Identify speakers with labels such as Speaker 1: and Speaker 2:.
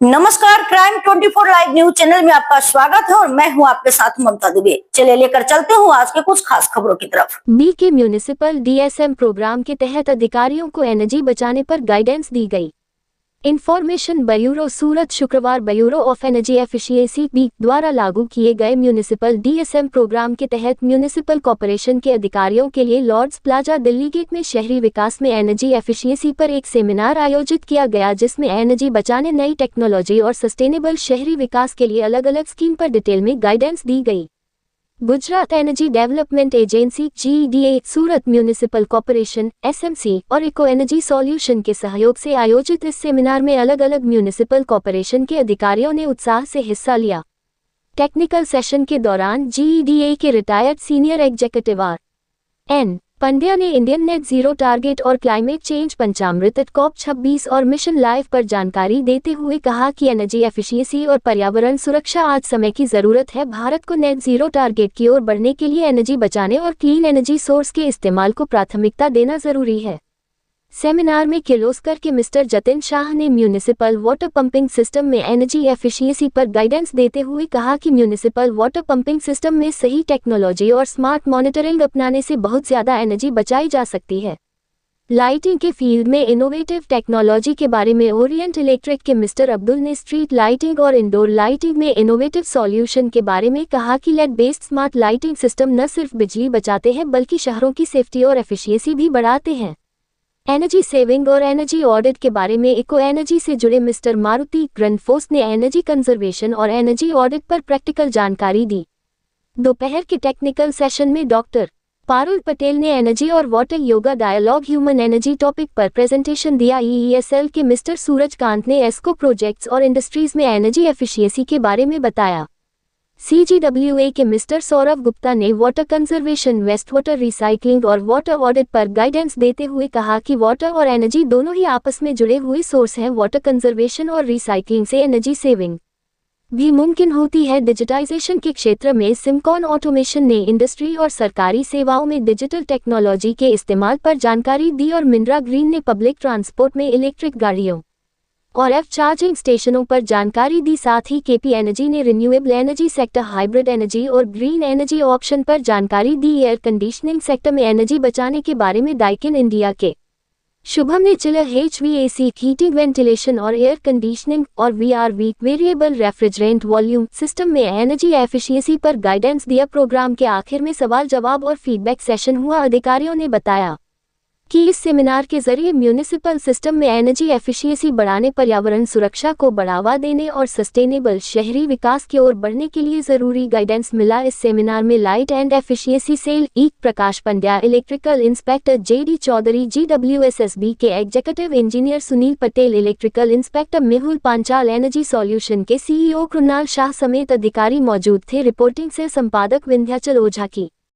Speaker 1: नमस्कार, crime 24 live news channel में आपका स्वागत है और मैं हूं आपके साथ ममता दुबे। चलिए लेकर चलते हूं आज के कुछ खास खबरों की तरफ।
Speaker 2: बीके म्यूनिसिपल डीएसएम प्रोग्राम के तहत अधिकारियों को एनर्जी बचाने पर गाइडेंस दी गई। इंफॉर्मेशन ब्यूरो सूरत शुक्रवार bureau of energy efficiency B द्वारा लागू किए गए म्यूनिसिपल डीएसएम प्रोग्राम के तहत म्यूनिसिपल कॉर्पोरेशन के अधिकारियों के लिए लॉर्ड्स प्लाजा दिल्ली गेट में शहरी विकास में एनर्जी एफिशिएंसी पर एक सेमिनार आयोजित किया गया, जिसमें एनर्जी बचाने, नई टेक्नोलॉजी और सस्टेनेबल शहरी विकास के लिए अलग अलग स्कीम पर डिटेल में गाइडेंस दी गई। Gujarat energy development agency GEDA, सूरत म्यूनिसिपल कॉर्पोरेशन SMC और इको एनर्जी सॉल्यूशन के सहयोग से आयोजित इस सेमिनार में अलग अलग म्यूनिसिपल कॉर्पोरेशन के अधिकारियों ने उत्साह से हिस्सा लिया। टेक्निकल सेशन के दौरान GEDA के retired senior executive RN Pandya ने इंडियन नेट जीरो टारगेट और क्लाइमेट चेंज पंचामृत COP26 और मिशन लाइफ पर जानकारी देते हुए कहा कि एनर्जी एफिशिएंसी और पर्यावरण सुरक्षा आज समय की जरूरत है। भारत को नेट जीरो टारगेट की ओर बढ़ने के लिए एनर्जी बचाने और क्लीन एनर्जी सोर्स के इस्तेमाल को प्राथमिकता देना जरूरी है। सेमिनार में किर्लोस्कर के मिस्टर जतिन शाह ने म्यूनिसिपल वाटर पंपिंग सिस्टम में एनर्जी एफिशिएंसी पर गाइडेंस देते हुए कहा कि म्यूनिसिपल वाटर पंपिंग सिस्टम में सही टेक्नोलॉजी और स्मार्ट मॉनिटरिंग अपनाने से बहुत ज़्यादा एनर्जी बचाई जा सकती है। लाइटिंग के फील्ड में इनोवेटिव टेक्नोलॉजी के बारे में ओरिएंट इलेक्ट्रिक के मिस्टर अब्दुल ने स्ट्रीट लाइटिंग और इंडोर लाइटिंग में इनोवेटिव सॉल्यूशन के बारे में कहा कि LED based smart lighting system न सिर्फ बिजली बचाते हैं बल्कि शहरों की सेफ्टी और एफिशिएंसी भी बढ़ाते हैं। एनर्जी सेविंग और एनर्जी ऑडिट के बारे में इको एनर्जी से जुड़े मिस्टर मारुति ग्रनफोस ने एनर्जी कंजर्वेशन और एनर्जी ऑडिट पर प्रैक्टिकल जानकारी दी। दोपहर के टेक्निकल सेशन में डॉक्टर पारुल पटेल ने एनर्जी और water yoga dialogue human energy topic पर प्रेजेंटेशन दिया। EESL के मिस्टर सूरज कांत ने एस्को प्रोजेक्ट्स और इंडस्ट्रीज में एनर्जी एफिशिएंसी के बारे में बताया। CGWA के मिस्टर सौरभ गुप्ता ने water conservation, waste water recycling और वाटर ऑडिट पर गाइडेंस देते हुए कहा कि वाटर और एनर्जी दोनों ही आपस में जुड़े हुए सोर्स हैं। वाटर कंजर्वेशन और रिसाइकलिंग से एनर्जी सेविंग भी मुमकिन होती है। डिजिटाइजेशन के क्षेत्र में सिमकॉन ऑटोमेशन ने इंडस्ट्री और सरकारी सेवाओं में डिजिटल टेक्नोलॉजी के इस्तेमाल पर जानकारी दी और मिंद्रा ग्रीन ने पब्लिक ट्रांसपोर्ट में इलेक्ट्रिक गाड़ियों और F चार्जिंग स्टेशनों पर जानकारी दी। साथ ही KP एनर्जी ने renewable energy sector, hybrid energy और ग्रीन एनर्जी ऑप्शन पर जानकारी दी। एयर कंडीशनिंग सेक्टर में एनर्जी बचाने के बारे में डाइकिन इंडिया के शुभम ने चिलर HVAC, हीटिंग, वेंटिलेशन और एयर कंडीशनिंग और VRV variable refrigerant volume system में एनर्जी एफिशिएंसी पर गाइडेंस दिया। प्रोग्राम के आखिर में सवाल जवाब और फीडबैक सेशन हुआ। अधिकारियों ने बताया कि इस सेमिनार के जरिए म्यूनिसिपल सिस्टम में एनर्जी एफिशिएंसी बढ़ाने, पर्यावरण सुरक्षा को बढ़ावा देने और सस्टेनेबल शहरी विकास की ओर बढ़ने के लिए जरूरी गाइडेंस मिला। इस सेमिनार में light and efficiency cell E Prakash Pandya, electrical inspector JD Chaudhary, GWSSB के executive engineer Sunil Patel, electrical inspector Mehul Panchal, energy solution के CEO कृणाल शाह समेत अधिकारी मौजूद थे। रिपोर्टिंग से संपादक विंध्याचल ओझा की।